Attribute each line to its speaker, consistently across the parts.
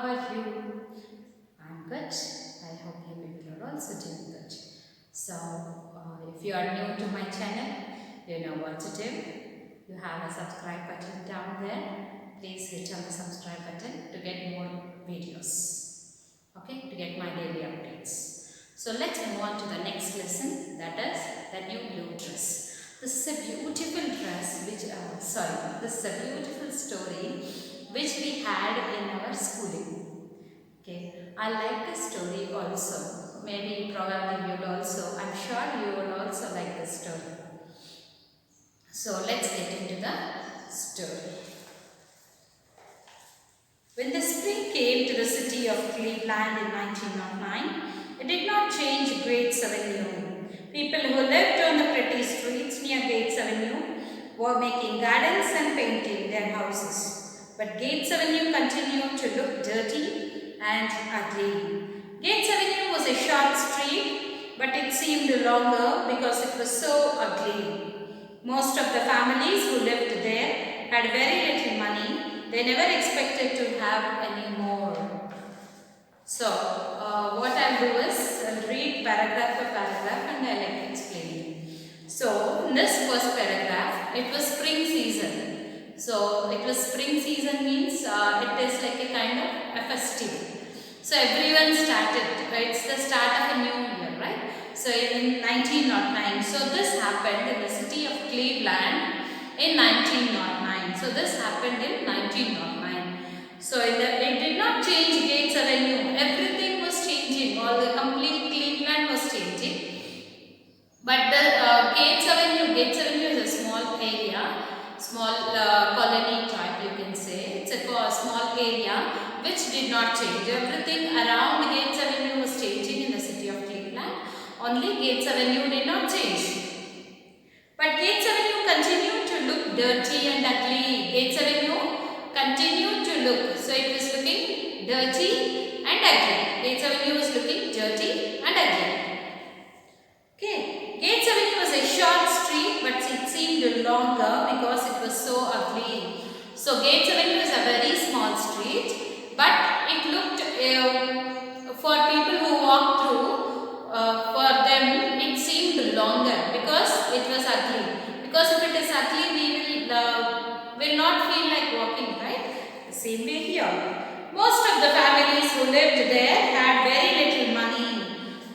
Speaker 1: How are you? I'm good. I hope you people are also doing good. So, if you are new to my channel, you know what to do. You have a subscribe button down there. Please hit on the subscribe button to get more videos. Okay, to get my daily updates. So, let's move on to the next lesson, that is the new blue dress. This is a beautiful dress, this is a beautiful story which we had in our schooling. Okay, I like the story also. Maybe, probably you would also. I'm sure you would also like the story. So let's get into the story. When the spring came to the city of Cleveland in 1909, it did not change Gates Avenue. People who lived on the pretty streets near Gates Avenue were making gardens and painting their houses. But Gates Avenue continued to look dirty and ugly. Gates Avenue was a short street, but it seemed longer because it was so ugly. Most of the families who lived there had very little money. They never expected to have any more. So, what I'll do is I'll read paragraph by paragraph and I'll explain. So, in this first paragraph, it was spring season. So, it was spring season means it is like a kind of a festival. So, everyone started, it's the start of a new year, right? So, in 1909, so this happened in the city of Cleveland in 1909. So, this happened in 1909. So, it did not change Gates Avenue. Everything was changing. All the complete Cleveland was changing. But the Gates Avenue is a small area, small colony type you can say. It's a small area which did not change. Everything around Gates Avenue was changing in the city of Cleveland. Only Gates Avenue did not change. But Gates Avenue continued to look dirty and ugly. Gates Avenue continued to look. So it was looking dirty and ugly. Gates Avenue was looking dirty and ugly. Okay. Gates Avenue was a short street, but it seemed longer because it was so ugly. So Gates Avenue is a very small street, but it looked for people who walked through. For them, it seemed longer because it was ugly. Because if it is ugly, we will not feel like walking, right? The same way here. Most of the families who lived there had very little money.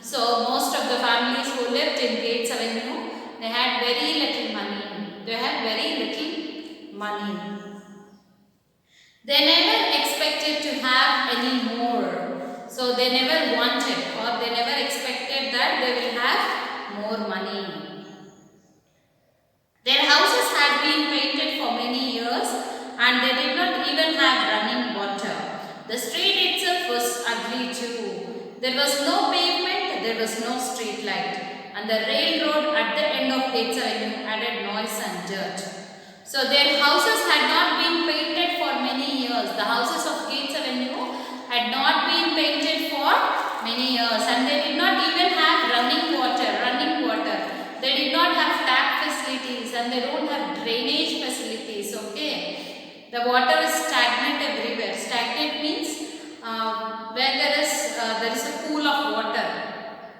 Speaker 1: So most of the families who lived in Gates Avenue, they had very little money. They had very little money. They never expected to have any more. So they never wanted or they never expected that they will have more money. Their houses had been painted for many years and they did not even have running water. The street itself was ugly too. There was no pavement, there was no street light, and the railroad at the end of Gates Avenue added noise and dirt. So their houses had not been painted for many years. The houses of Gates Avenue had not been painted for many years and they did not even have running water. They did not have tap facilities and they don't have drainage facilities, okay. The water is stagnant everywhere. Stagnant means where there is a pool of water.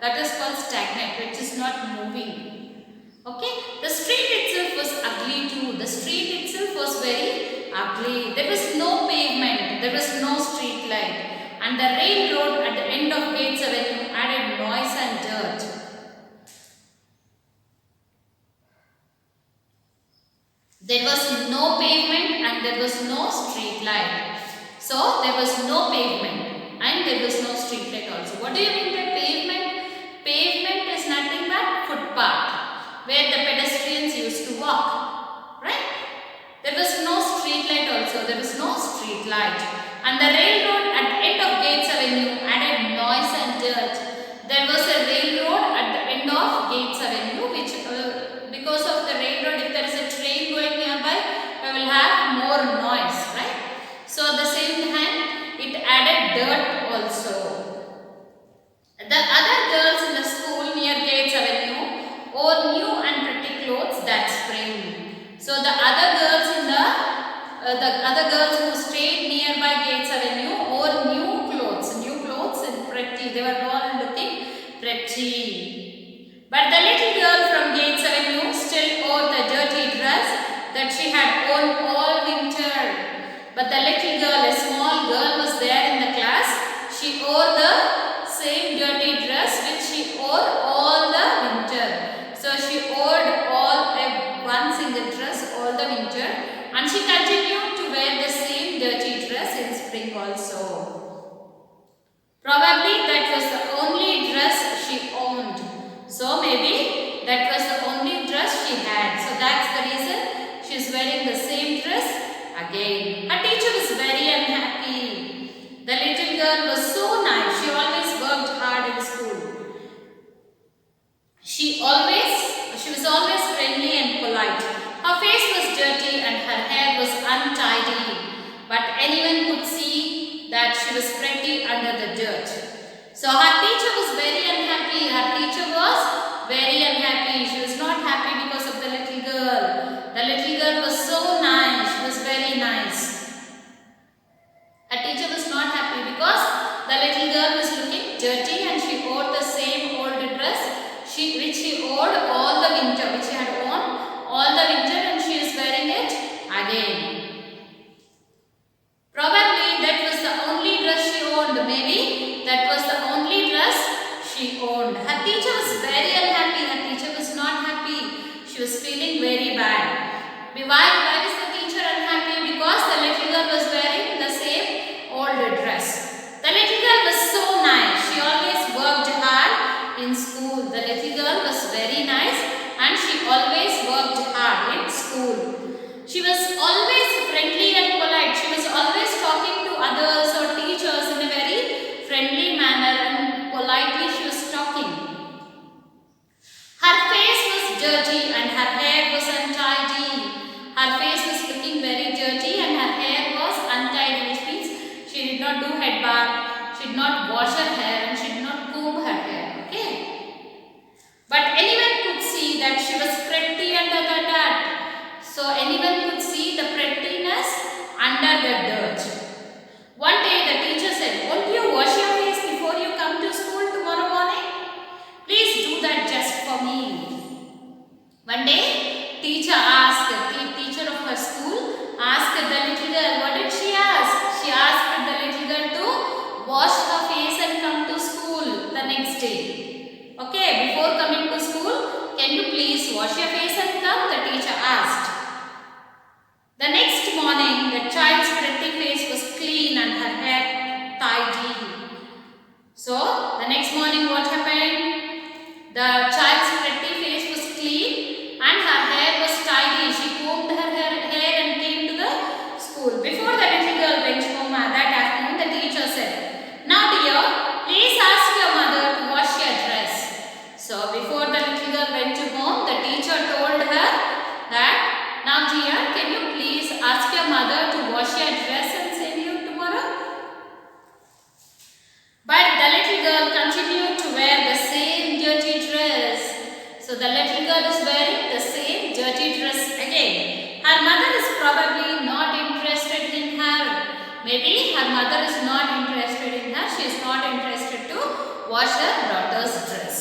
Speaker 1: That is called stagnant, which is not moving. Okay, the street itself was ugly too. The street itself was very ugly. There was no pavement, there was no street light, and the railroad at the end of Gates Avenue added noise and dirt. There was no pavement and there was no street light. So there was no pavement and there was no street light also. What do you mean by pavement? Pavement is nothing but footpath where the pedestrians used to walk, right? There was no street light also, there was no street light. And the railroad at the end of Gates Avenue added noise and dirt. There was a railroad at the end of Gates Avenue which because of the railroad, if there is a train going nearby, we will have more noise, right? So the same time, it added dirt also. The other girls in the school near Gates Avenue wore new and pretty clothes that spring. So the other girls who stayed nearby Gates Avenue wore new worn all winter. But the little girl, a small girl was there in the class. She wore the same dirty dress which she wore all the winter. So she wore one single dress all the winter, and she continued to wear the same dirty dress in spring also. Probably that was the only dress she owned. So maybe that was the only dress she had. So that's the reason she is wearing the same dress again. Her teacher was very unhappy. The little girl was so nice. She always worked hard in school. She was always friendly and polite. Her face was dirty and her hair was untidy. But anyone could see that she was pretty under the dirt. So her teacher was very unhappy. Her teacher was very unhappy. She was not happy because of the little girl. The little girl was so nice. She was very nice. Her teacher was not happy because the little girl was looking dirty and she wore the same old dress which she wore all the winter, which she had worn all the winter, and she is wearing it again. Probably that was the only dress she owned. Maybe that was the only dress she owned. Her teacher was very unhappy. Her teacher was not happy. She was feeling very bad. Why was the teacher unhappy? Because the little girl was wearing the same old dress. The little girl was so nice. She always worked hard in school. The little girl was very nice and she always worked hard in school. She was always friendly and polite. She was always talking to others or teachers in a very friendly manner and politely she was talking. Her face was dirty and her hair was untidy. Her face was looking very dirty and her hair was untidy, which means she did not do head bath, she did not wash her hair and she did not comb her hair. Okay. But anyone could see that she was pretty under the dirt. So anyone could see the prettiness under the dirt. One day the teacher said, "Won't you wash your face before you come to school tomorrow morning? Please do that just for me." One day teacher of her school asked the little girl, what did she ask? She asked the little girl to wash her face and come to school the next day. Okay, before coming to school, can you please wash your face and come? The teacher asked. The next morning, the child's pretty face was clean and her hair tidy. So, the next morning what happened? The child's pretty face was clean and her hair was tidy. She combed her hair and came to the school. Before the little girl went home that afternoon, the teacher said, "Now dear, please ask your mother to wash your dress." So before the little girl went to home, the teacher told her that, "Now dear, can you please ask your mother to wash your dress and send you tomorrow?" But the little girl continued to wear the same dirty dress. So the little girl is wearing the same dirty dress again. Her mother is probably not interested in her. Maybe her mother is not interested in her. She is not interested to wash her daughter's dress.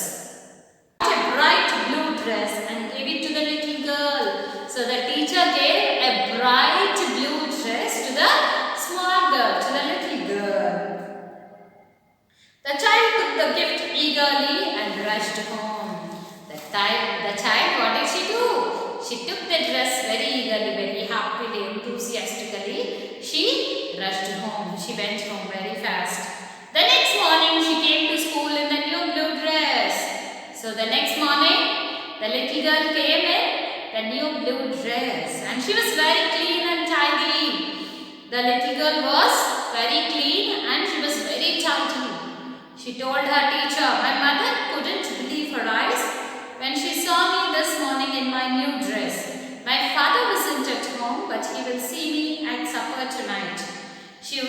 Speaker 1: A bright blue dress and gave it to the little girl. So the teacher gave a bright blue dress to the small girl, to the little girl. The child took the gift eagerly and rushed home. The child, what did she do? She took the dress very eagerly, very happily, enthusiastically. She rushed home. She went home very fast. The next morning, she came to school in the new blue dress. So the next morning, the little girl came in the new blue dress and she was very clean and tidy. The little girl was very clean and she was very tidy. She told her teacher, "My mother couldn't believe her eyes when she saw me this morning in my new dress. My father wasn't at home, but he will see me at supper tonight." She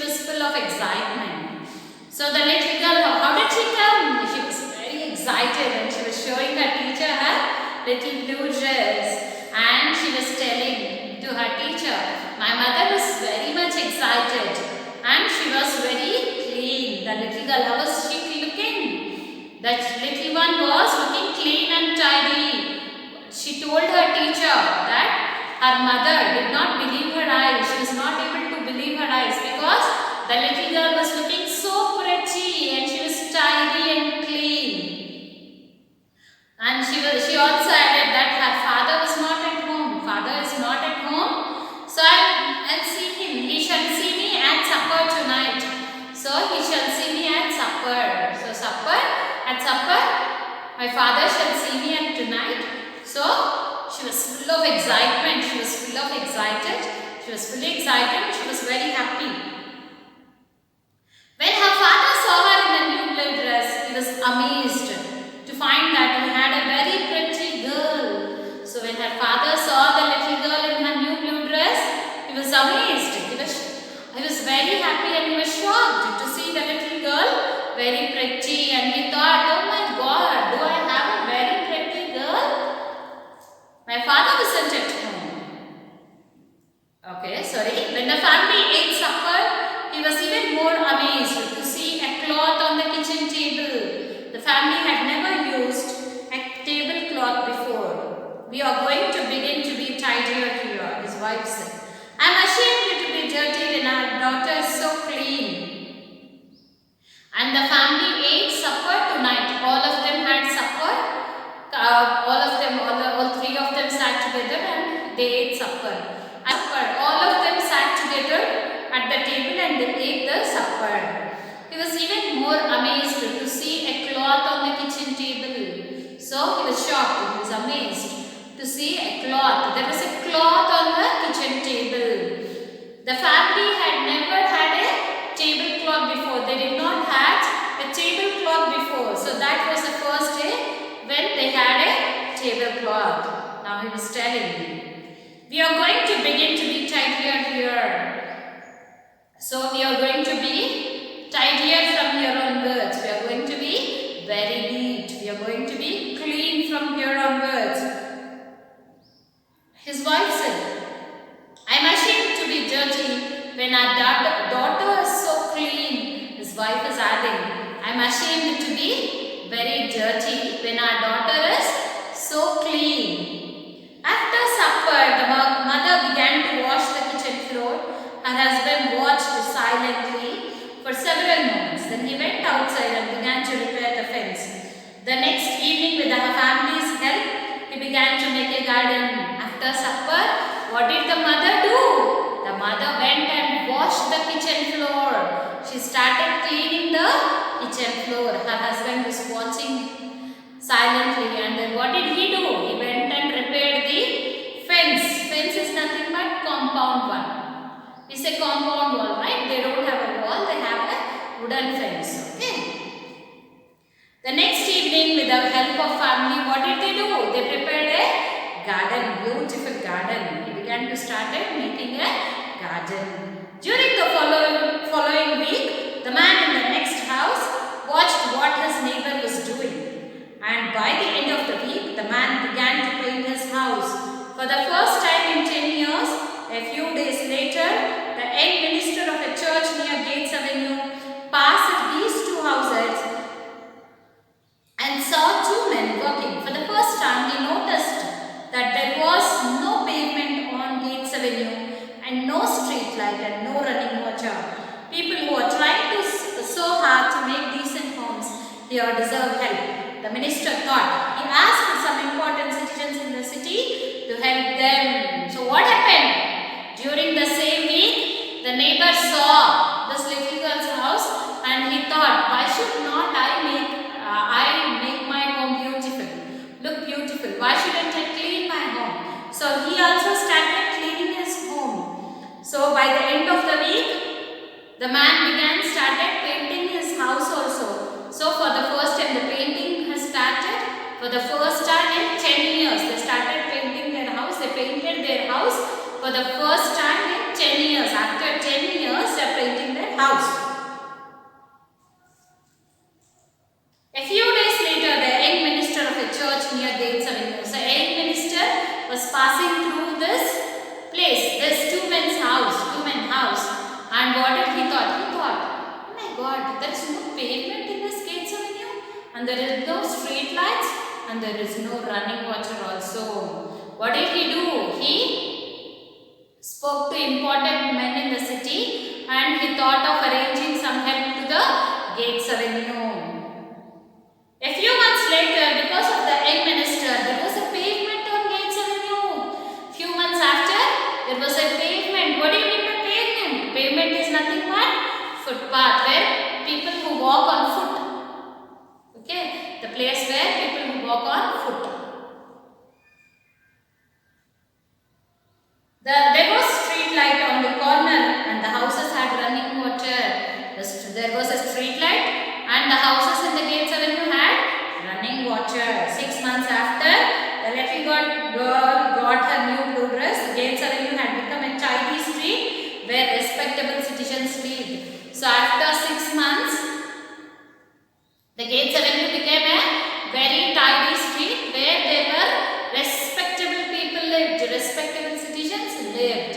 Speaker 1: was full of excitement. So the little girl, how did she come? She was very excited and she was showing her teacher her little blue dress. And she was telling to her teacher, "My mother was very much excited and she was very clean." The little girl, how was she looking? That little one was looking clean and tidy. She told her teacher that Her mother did not believe her eyes. She was not able to believe her eyes because the little girl was looking so pretty and she was tidy and clean. And she also added that her father was not at home. Father is not at home. So I'll see him. He shall see me at supper tonight. So he shall see me at supper. So at supper, my father shall see me at tonight. So she was full of excitement. She was full of excited. She was fully excited. She was very happy. When her father saw her in the new blue dress, he was amazed to find that he had a very pretty girl. So when her father saw the little girl in her new blue dress, he was amazed. He was very happy and he was shocked to see the little girl very pretty, and he thought, oh my God, do I have a very pretty girl? My father wasn't at home. Okay, sorry. When the family ate supper, he was even more amazed to see a cloth on the kitchen table. The family had never used a tablecloth before. We are going to begin to be tidier here, his wife said. I am ashamed to be dirty when our daughter is so clean. And the family ate supper tonight. All of them had supper. All three of them sat together and they ate supper. All of them sat together at the table and they ate the supper. He was even more amazed to see a cloth on the kitchen table. So he was shocked. He was amazed to see a cloth. There was a cloth on the kitchen table. The family had never had a tablecloth before. They did not have a tablecloth before. So that was the first day when they had a tablecloth. Now he was telling me. We are going to begin to be tidier here. So we are going to be tidier from here onwards. We are going to be very neat. We are going to be clean from here onwards. His wife said, I am ashamed to be dirty when our daughter is so clean. His wife is adding, I am ashamed to be very dirty when our daughter is so clean. After supper, the mother began to wash the kitchen floor. Her husband watched silently for several moments. Then he went outside and began to repair the fence. The next evening, with her family's help, he began to make a garden. After supper, what did the mother do? The mother went and washed the kitchen floor. She started cleaning the kitchen floor. Her husband was watching silently, and then what did he do? He went and repaired the fence. Fence is nothing but compound one. We say compound wall, right? They don't have a wall, they have a wooden fence. Okay. The next evening, with the help of family, what did they do? They prepared a garden, beautiful garden. He began to start making a garden. During the following week, the man in the next house watched what his neighbor was doing. And by the end of the week, the man began to paint his house. For the first time in 10 years, a few days later, the young minister of a church near Gates Avenue passed these two houses and saw two men working. For the first time, he noticed that there was no pavement on Gates Avenue and no street light and no running water. People who are trying so hard to make decent homes here deserve help. The minister thought. He asked some important citizens in the city to help them. So what happened? During the same week, the neighbor saw this little girl's house and he thought, why should not I make my home beautiful? Look beautiful. Why shouldn't I clean my home? So he also started cleaning his home. So by the end of the week, the man started painting his house also. So for the first time, the painting has started. For the first time in 10 years, they started painting their house. They painted their house for the first time in 10 years. After 10 years, they are painting their house. A few days later, the young minister of a church near Gates Avenue. So, a young minister was passing through this place, this two men's house. And what did he thought? He thought, oh my God, there is no pavement in this Gates Avenue, and there is no street lights, and there is no running water also. What did he do? He spoke to important men in the city, and he thought of arranging some help to the Gates Avenue. A few months later, because of the young minister, there was a pavement on Gates Avenue. Few months after, there was a pavement. What do you mean by pavement? Pavement is nothing but footpath where people who walk on foot. Okay, the place where people who walk on foot. There was street light on the corner and the houses had running water. There was a street light and the houses in the Gates Avenue had running water. 6 months after, the little girl got her new blue dress. The Gates Avenue had become a tidy street where respectable citizens lived. So after 6 months, the Gates Avenue became a very tidy street where there were respectable people lived, respectable citizens lived.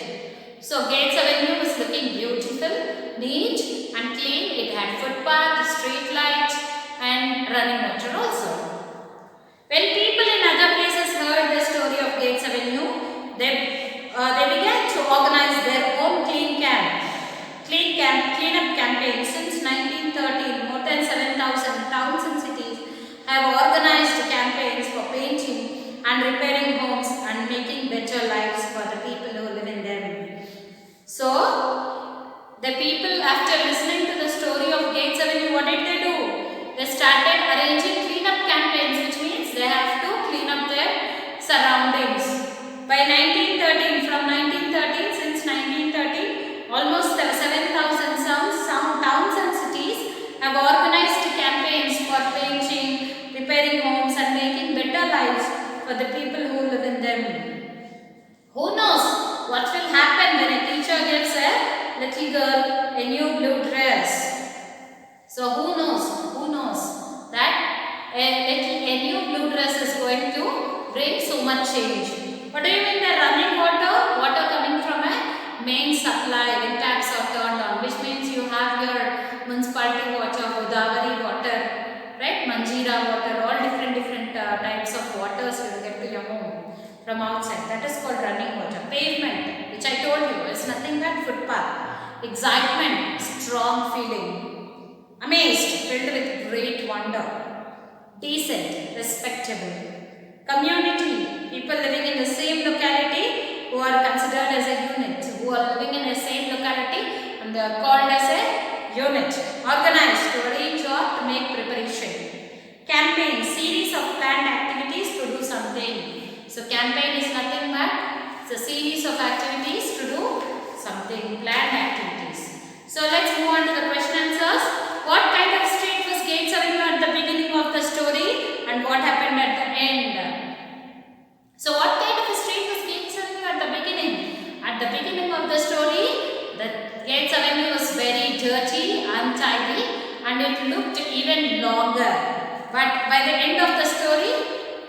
Speaker 1: So Gates Avenue was looking beautiful, neat and clean. It had footpath, street lights and running water also. When people in other places heard the story of Gates Avenue, they began to organize their own cleanup campaign. Since 1913, more than 7,000 towns and cities have organized campaigns for painting and repairing homes and making better lives for the people who live in them. So, the people, after listening to the story of Gates Avenue, what did they do? They started arranging cleanup campaigns, which means they have to clean up their surroundings. By 1913, from 1913, since 1913, almost 7,000 towns and cities have organized campaigns for painting, repairing homes and making better lives for the people who live in them. Who knows what will happen when a teacher gives a little girl a new blue dress? So who knows that a new blue dress is going to bring so much change. What do you mean by running water? Water coming from a main supply when taps are turned on, which means you have your municipality water, Godavari water, right? Manjira water, all different types of waters you will get to your home from outside. That is called running water. Pavement, which I told you, is nothing but footpath. Excitement, strong feeling. Amazed, filled with great wonder. Decent, respectable. Community, people living in the same locality who are considered as a unit, who are living in the same locality and they are called as a unit. Organized to arrange or to make preparation. Campaign, series of planned activities to do something. So campaign is nothing but it's a series of activities to do something, planned activities. So let's move on to the question answers. What kind of street was Gates Avenue at the beginning of the story and what happened at the end? So what kind of a street was Gates Avenue at the beginning? At the beginning of the story, the Gates Avenue was very dirty, untidy and it looked even longer. But by the end of the story,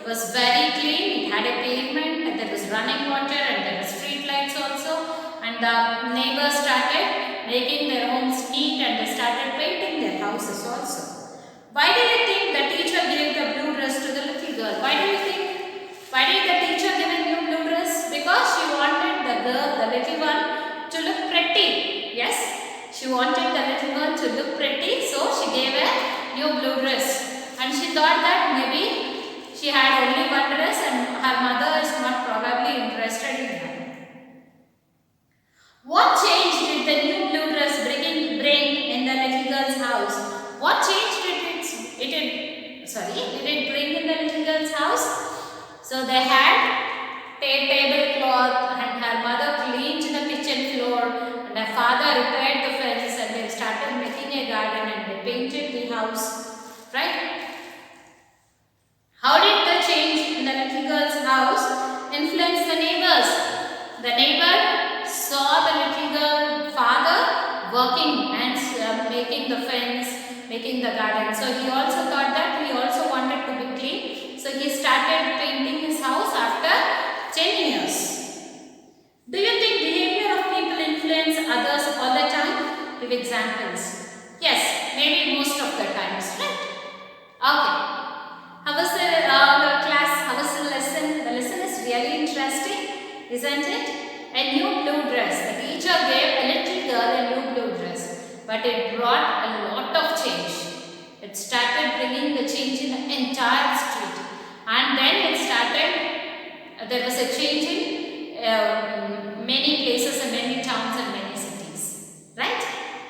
Speaker 1: it was very clean, it had a pavement, and there was running water and there were street lights also, and the neighbors started making their homes neat and they started painting their houses also. Why do you think the teacher gave the blue dress to the little girl? Why did the teacher give a new blue dress? Because she wanted the little one to look pretty. Yes, she wanted the little girl to look pretty, so she gave a new blue dress. And she thought that maybe she had only one dress and her mother is not probably interested in her. What change did the new blue dress bring in the little girl's house? What change did it bring in the little girl's house? So they had tablecloth and her mother cleaned the kitchen floor and her father repaired the fence and they started making a garden and they painted the house, right? How did the change in the little girl's house influence the neighbors? The neighbor saw the little girl father working and making the fence, making the garden. So he also thought that he also wanted to be clean. So he started painting his house after 10 years. Do you think behavior of people influence others all the time? Give examples. Yes, maybe most of the times, right? Okay. How was the class? How was the lesson? The lesson is really interesting, isn't it? A new blue dress. but it brought a lot of change. It started bringing the change in the entire street, and then it started, there was a change in many places and many towns and many cities. Right?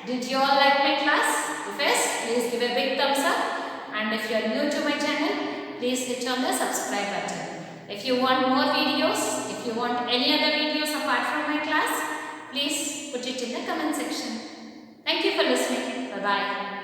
Speaker 1: Did you all like my class? If yes, please give a big thumbs up, and if you are new to my channel, please hit on the subscribe button. If you want more videos, if you want any other videos apart from my class, please put it in the comment section. Thank you for listening. Bye-bye.